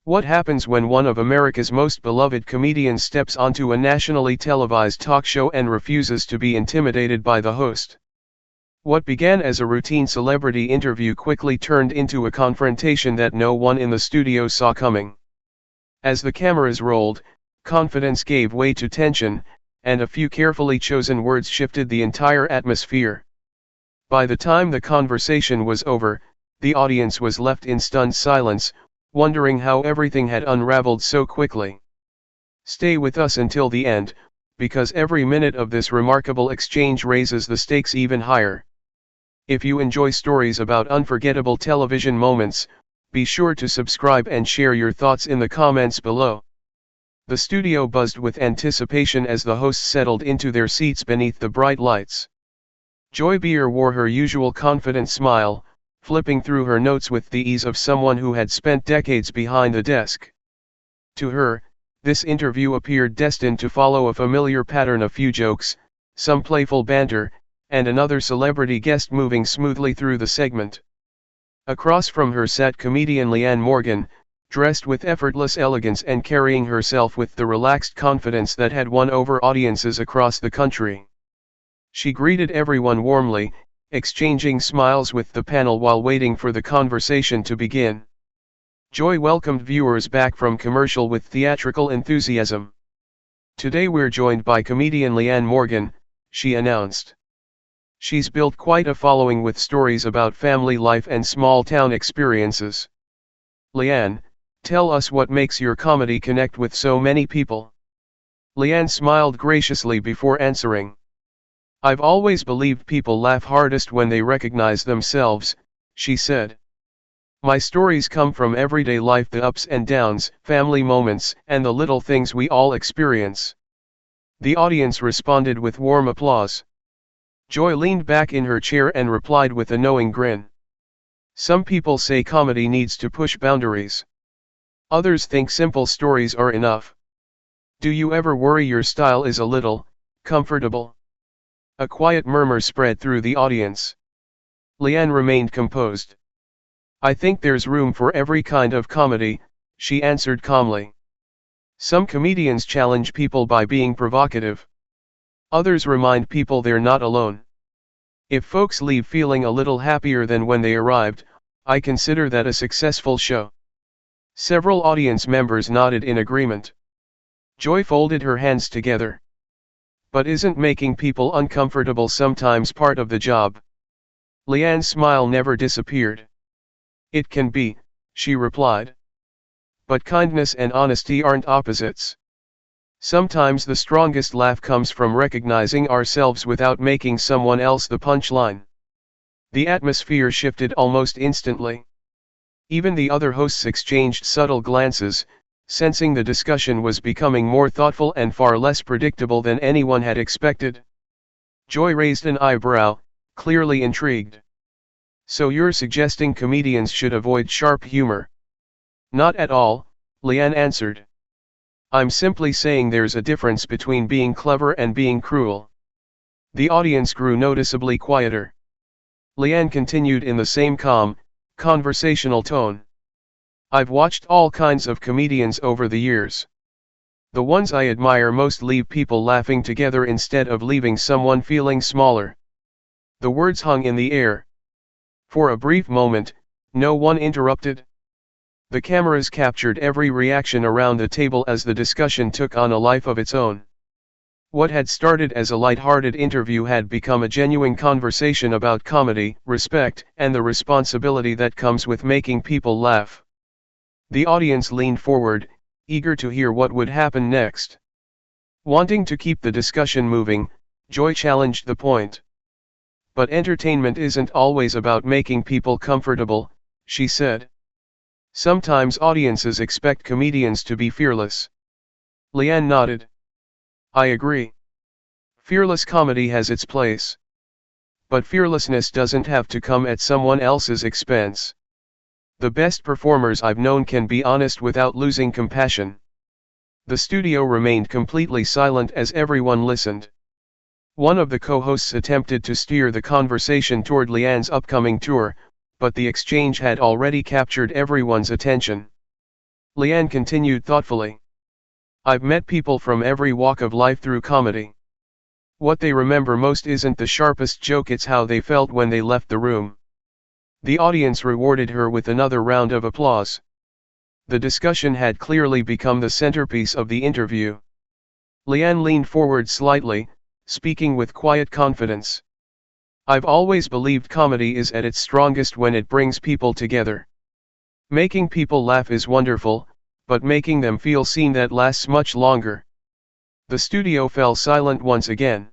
What happens when one of America's most beloved comedians steps onto a nationally televised talk show and refuses to be intimidated by the host? What began as a routine celebrity interview quickly turned into a confrontation that no one in the studio saw coming. As the cameras rolled, confidence gave way to tension, and a few carefully chosen words shifted the entire atmosphere. By the time the conversation was over, the audience was left in stunned silence, wondering how everything had unraveled so quickly. Stay with us until the end, because every minute of this remarkable exchange raises the stakes even higher. If you enjoy stories about unforgettable television moments, be sure to subscribe and share your thoughts in the comments below. The studio buzzed with anticipation as the hosts settled into their seats beneath the bright lights. Joy Behar wore her usual confident smile, flipping through her notes with the ease of someone who had spent decades behind the desk. To her, this interview appeared destined to follow a familiar pattern: a few jokes, some playful banter, and another celebrity guest moving smoothly through the segment. Across from her sat comedian Leanne Morgan, dressed with effortless elegance and carrying herself with the relaxed confidence that had won over audiences across the country. She greeted everyone warmly, exchanging smiles with the panel while waiting for the conversation to begin. Joy welcomed viewers back from commercial with theatrical enthusiasm. "Today we're joined by comedian Leanne Morgan," she announced. "She's built quite a following with stories about family life and small-town experiences. Leanne, tell us what makes your comedy connect with so many people." Leanne smiled graciously before answering. "I've always believed people laugh hardest when they recognize themselves," she said. "My stories come from everyday life, the ups and downs, family moments, and the little things we all experience." The audience responded with warm applause. Joy leaned back in her chair and replied with a knowing grin. "Some people say comedy needs to push boundaries. Others think simple stories are enough. Do you ever worry your style is a little comfortable?" A quiet murmur spread through the audience. Leanne remained composed. "I think there's room for every kind of comedy," she answered calmly. "Some comedians challenge people by being provocative. Others remind people they're not alone. If folks leave feeling a little happier than when they arrived, I consider that a successful show." Several audience members nodded in agreement. Joy folded her hands together. "But isn't making people uncomfortable sometimes part of the job?" Leanne's smile never disappeared. "It can be," she replied. "But kindness and honesty aren't opposites. Sometimes the strongest laugh comes from recognizing ourselves without making someone else the punchline." The atmosphere shifted almost instantly. Even the other hosts exchanged subtle glances, sensing the discussion was becoming more thoughtful and far less predictable than anyone had expected. Joy raised an eyebrow, clearly intrigued. "So you're suggesting comedians should avoid sharp humor?" "Not at all," Leanne answered. "I'm simply saying there's a difference between being clever and being cruel." The audience grew noticeably quieter. Leanne continued in the same calm, conversational tone. "I've watched all kinds of comedians over the years. The ones I admire most leave people laughing together instead of leaving someone feeling smaller." The words hung in the air. For a brief moment, no one interrupted. The cameras captured every reaction around the table as the discussion took on a life of its own. What had started as a light-hearted interview had become a genuine conversation about comedy, respect, and the responsibility that comes with making people laugh. The audience leaned forward, eager to hear what would happen next. Wanting to keep the discussion moving, Joy challenged the point. "But entertainment isn't always about making people comfortable," she said. "Sometimes audiences expect comedians to be fearless." Leanne nodded. "I agree. Fearless comedy has its place. But fearlessness doesn't have to come at someone else's expense. The best performers I've known can be honest without losing compassion." The studio remained completely silent as everyone listened. One of the co-hosts attempted to steer the conversation toward Leanne's upcoming tour, but the exchange had already captured everyone's attention. Leanne continued thoughtfully. I've met people from every walk of life through comedy. What they remember most isn't the sharpest joke, it's how they felt when they left the room. The audience rewarded her with another round of applause. The discussion had clearly become the centerpiece of the interview. Leanne leaned forward slightly, speaking with quiet confidence. I've always believed comedy is at its strongest when it brings people together. Making people laugh is wonderful, but making them feel seen, that lasts much longer. The studio fell silent once again.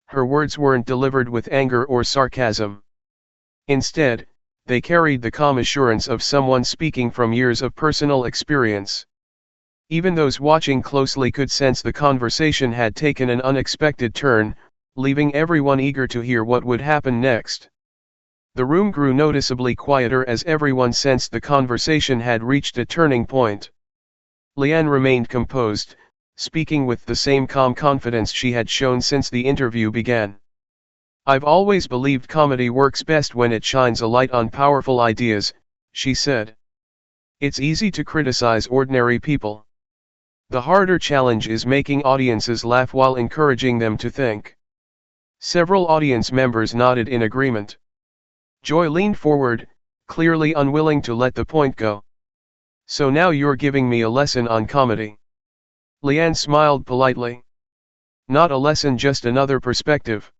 Her words weren't delivered with anger or sarcasm. Instead, they carried the calm assurance of someone speaking from years of personal experience. Even those watching closely could sense the conversation had taken an unexpected turn, leaving everyone eager to hear what would happen next. The room grew noticeably quieter as everyone sensed the conversation had reached a turning point. Leanne remained composed, speaking with the same calm confidence she had shown since the interview began. I've always believed comedy works best when it shines a light on powerful ideas, she said. It's easy to criticize ordinary people. The harder challenge is making audiences laugh while encouraging them to think. Several audience members nodded in agreement. Joy leaned forward, clearly unwilling to let the point go. So now you're giving me a lesson on comedy. Leanne smiled politely. Not a lesson, just another perspective.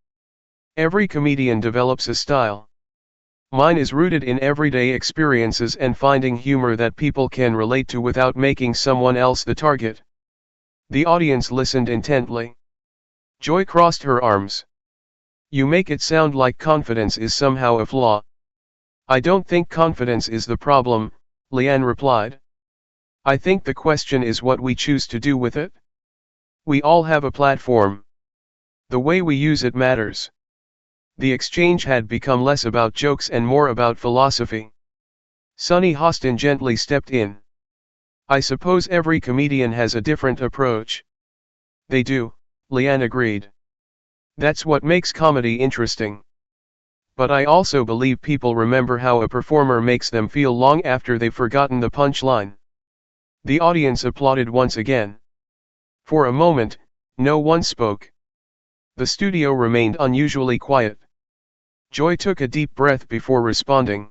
Every comedian develops a style. Mine is rooted in everyday experiences and finding humor that people can relate to without making someone else the target. The audience listened intently. Joy crossed her arms. You make it sound like confidence is somehow a flaw. I don't think confidence is the problem, Leanne replied. I think the question is what we choose to do with it. We all have a platform. The way we use it matters. The exchange had become less about jokes and more about philosophy. Sunny Hostin gently stepped in. I suppose every comedian has a different approach. They do, Leanne agreed. That's what makes comedy interesting. But I also believe people remember how a performer makes them feel long after they've forgotten the punchline. The audience applauded once again. For a moment, no one spoke. The studio remained unusually quiet. Joy took a deep breath before responding.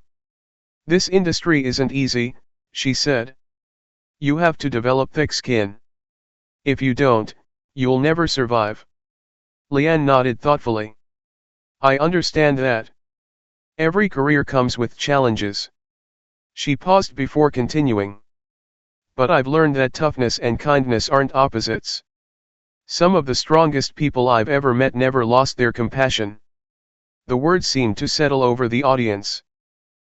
This industry isn't easy, she said. You have to develop thick skin. If you don't, you'll never survive. Leanne nodded thoughtfully. I understand that. Every career comes with challenges. She paused before continuing. But I've learned that toughness and kindness aren't opposites. Some of the strongest people I've ever met never lost their compassion. The words seemed to settle over the audience.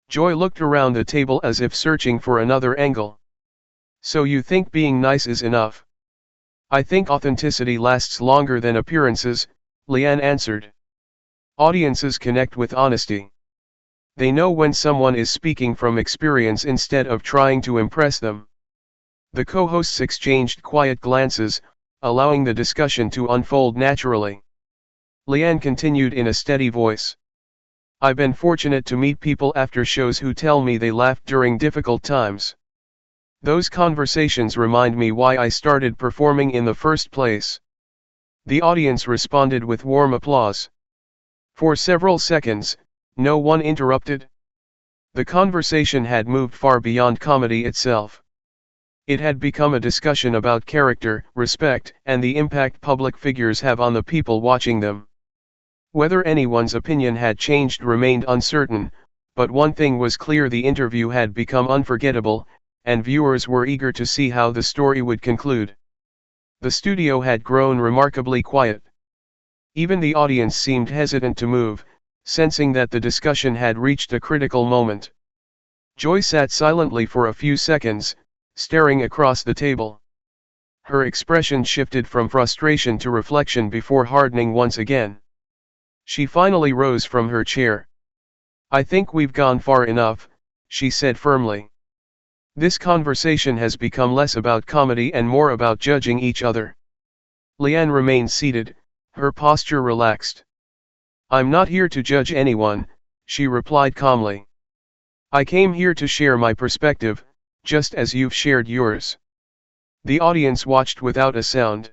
Joy looked around the table as if searching for another angle. So you think being nice is enough? I think authenticity lasts longer than appearances, Leanne answered. Audiences connect with honesty. They know when someone is speaking from experience instead of trying to impress them. The co-hosts exchanged quiet glances, allowing the discussion to unfold naturally. Leanne continued in a steady voice. I've been fortunate to meet people after shows who tell me they laughed during difficult times. Those conversations remind me why I started performing in the first place. The audience responded with warm applause. For several seconds, no one interrupted. The conversation had moved far beyond comedy itself. It had become a discussion about character, respect, and the impact public figures have on the people watching them. Whether anyone's opinion had changed remained uncertain, but one thing was clear: the interview had become unforgettable, and viewers were eager to see how the story would conclude. The studio had grown remarkably quiet. Even the audience seemed hesitant to move, sensing that the discussion had reached a critical moment. Joy sat silently for a few seconds, staring across the table. Her expression shifted from frustration to reflection before hardening once again. She finally rose from her chair. I think we've gone far enough, she said firmly. This conversation has become less about comedy and more about judging each other. Leanne remained seated, her posture relaxed. I'm not here to judge anyone, she replied calmly. I came here to share my perspective, just as you've shared yours. The audience watched without a sound.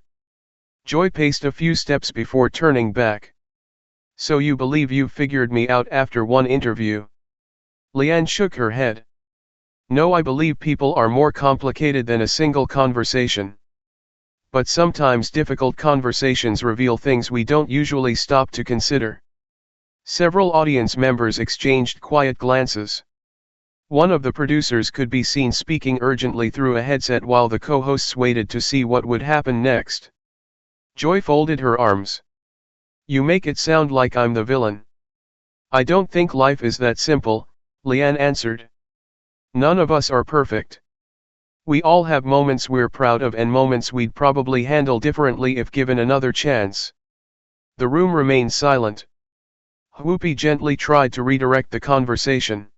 Joy paced a few steps before turning back. So you believe you figured me out after one interview? Leanne shook her head. No, I believe people are more complicated than a single conversation. But sometimes difficult conversations reveal things we don't usually stop to consider. Several audience members exchanged quiet glances. One of the producers could be seen speaking urgently through a headset while the co-hosts waited to see what would happen next. Joy folded her arms. You make it sound like I'm the villain. I don't think life is that simple, Leanne answered. None of us are perfect. We all have moments we're proud of and moments we'd probably handle differently if given another chance. The room remained silent. Whoopi gently tried to redirect the conversation.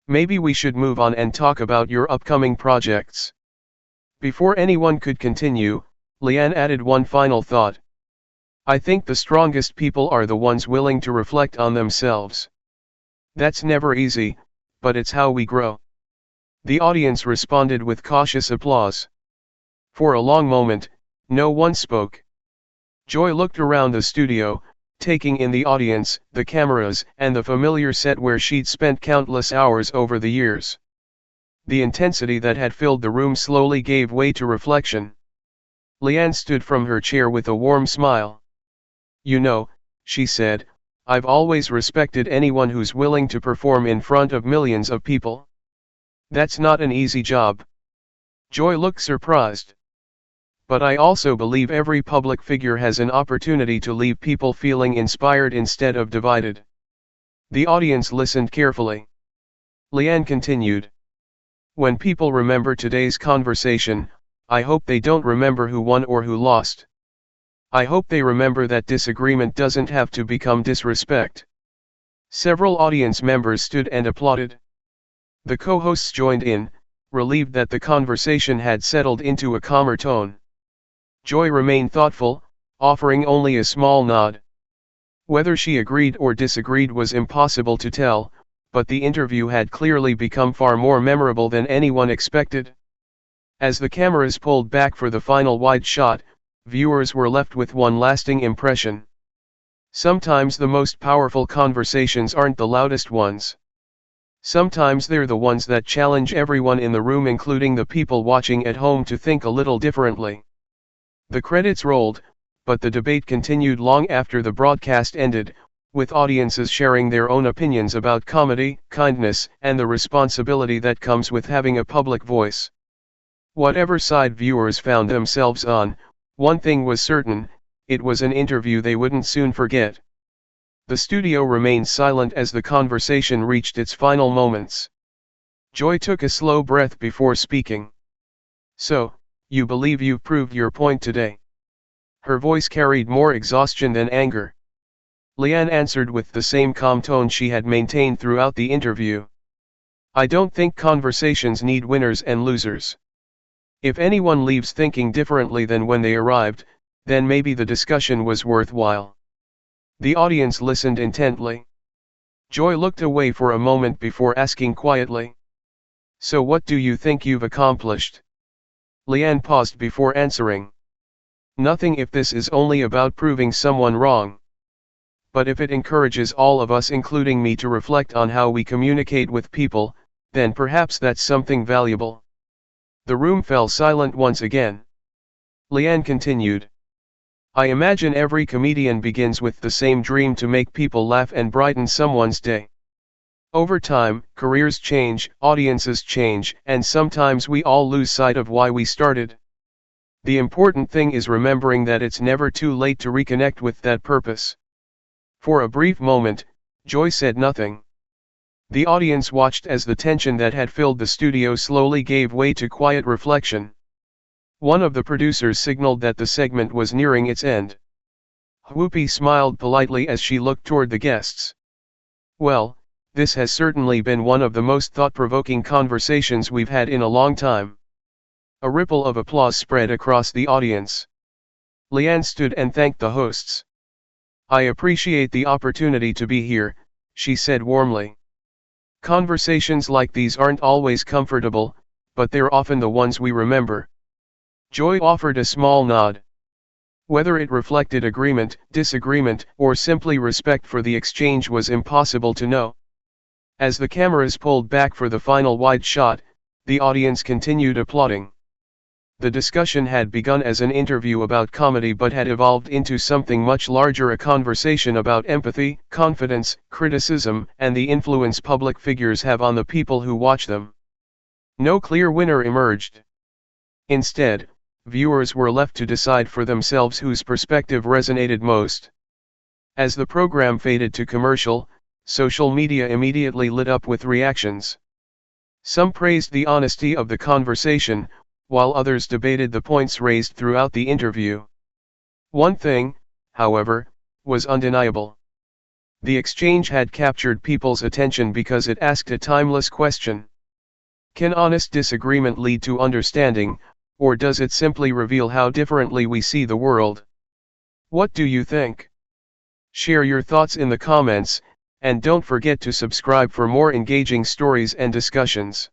Maybe we should move on and talk about your upcoming projects. Before anyone could continue, Leanne added one final thought. I think the strongest people are the ones willing to reflect on themselves. That's never easy, but it's how we grow. The audience responded with cautious applause. For a long moment, no one spoke. Joy looked around the studio, taking in the audience, the cameras, and the familiar set where she'd spent countless hours over the years. The intensity that had filled the room slowly gave way to reflection. Leanne stood from her chair with a warm smile. You know, she said, I've always respected anyone who's willing to perform in front of millions of people. That's not an easy job. Joy looked surprised. But I also believe every public figure has an opportunity to leave people feeling inspired instead of divided. The audience listened carefully. Leanne continued. When people remember today's conversation, I hope they don't remember who won or who lost. I hope they remember that disagreement doesn't have to become disrespect. Several audience members stood and applauded. The co-hosts joined in, relieved that the conversation had settled into a calmer tone. Joy remained thoughtful, offering only a small nod. Whether she agreed or disagreed was impossible to tell, but the interview had clearly become far more memorable than anyone expected. As the cameras pulled back for the final wide shot, viewers were left with one lasting impression. Sometimes the most powerful conversations aren't the loudest ones. Sometimes they're the ones that challenge everyone in the room, including the people watching at home, to think a little differently. The credits rolled, but the debate continued long after the broadcast ended, with audiences sharing their own opinions about comedy, kindness, and the responsibility that comes with having a public voice. Whatever side viewers found themselves on, one thing was certain, it was an interview they wouldn't soon forget. The studio remained silent as the conversation reached its final moments. Joy took a slow breath before speaking. So, you believe you've proved your point today? Her voice carried more exhaustion than anger. Leanne answered with the same calm tone she had maintained throughout the interview. I don't think conversations need winners and losers. If anyone leaves thinking differently than when they arrived, then maybe the discussion was worthwhile. The audience listened intently. Joy looked away for a moment before asking quietly. So what do you think you've accomplished? Leanne paused before answering. Nothing if this is only about proving someone wrong. But if it encourages all of us, including me, to reflect on how we communicate with people, then perhaps that's something valuable. The room fell silent once again. Leanne continued. I imagine every comedian begins with the same dream to make people laugh and brighten someone's day. Over time, careers change, audiences change, and sometimes we all lose sight of why we started. The important thing is remembering that it's never too late to reconnect with that purpose. For a brief moment, Joy said nothing. The audience watched as the tension that had filled the studio slowly gave way to quiet reflection. One of the producers signaled that the segment was nearing its end. Whoopi smiled politely as she looked toward the guests. Well, this has certainly been one of the most thought-provoking conversations we've had in a long time. A ripple of applause spread across the audience. Leanne stood and thanked the hosts. I appreciate the opportunity to be here, she said warmly. Conversations like these aren't always comfortable, but they're often the ones we remember. Joy offered a small nod. Whether it reflected agreement, disagreement, or simply respect for the exchange was impossible to know. As the cameras pulled back for the final wide shot, the audience continued applauding. The discussion had begun as an interview about comedy but had evolved into something much larger, a conversation about empathy, confidence, criticism, and the influence public figures have on the people who watch them. No clear winner emerged. Instead, viewers were left to decide for themselves whose perspective resonated most. As the program faded to commercial, social media immediately lit up with reactions. Some praised the honesty of the conversation, while others debated the points raised throughout the interview. One thing, however, was undeniable. The exchange had captured people's attention because it asked a timeless question. Can honest disagreement lead to understanding, or does it simply reveal how differently we see the world? What do you think? Share your thoughts in the comments, and don't forget to subscribe for more engaging stories and discussions.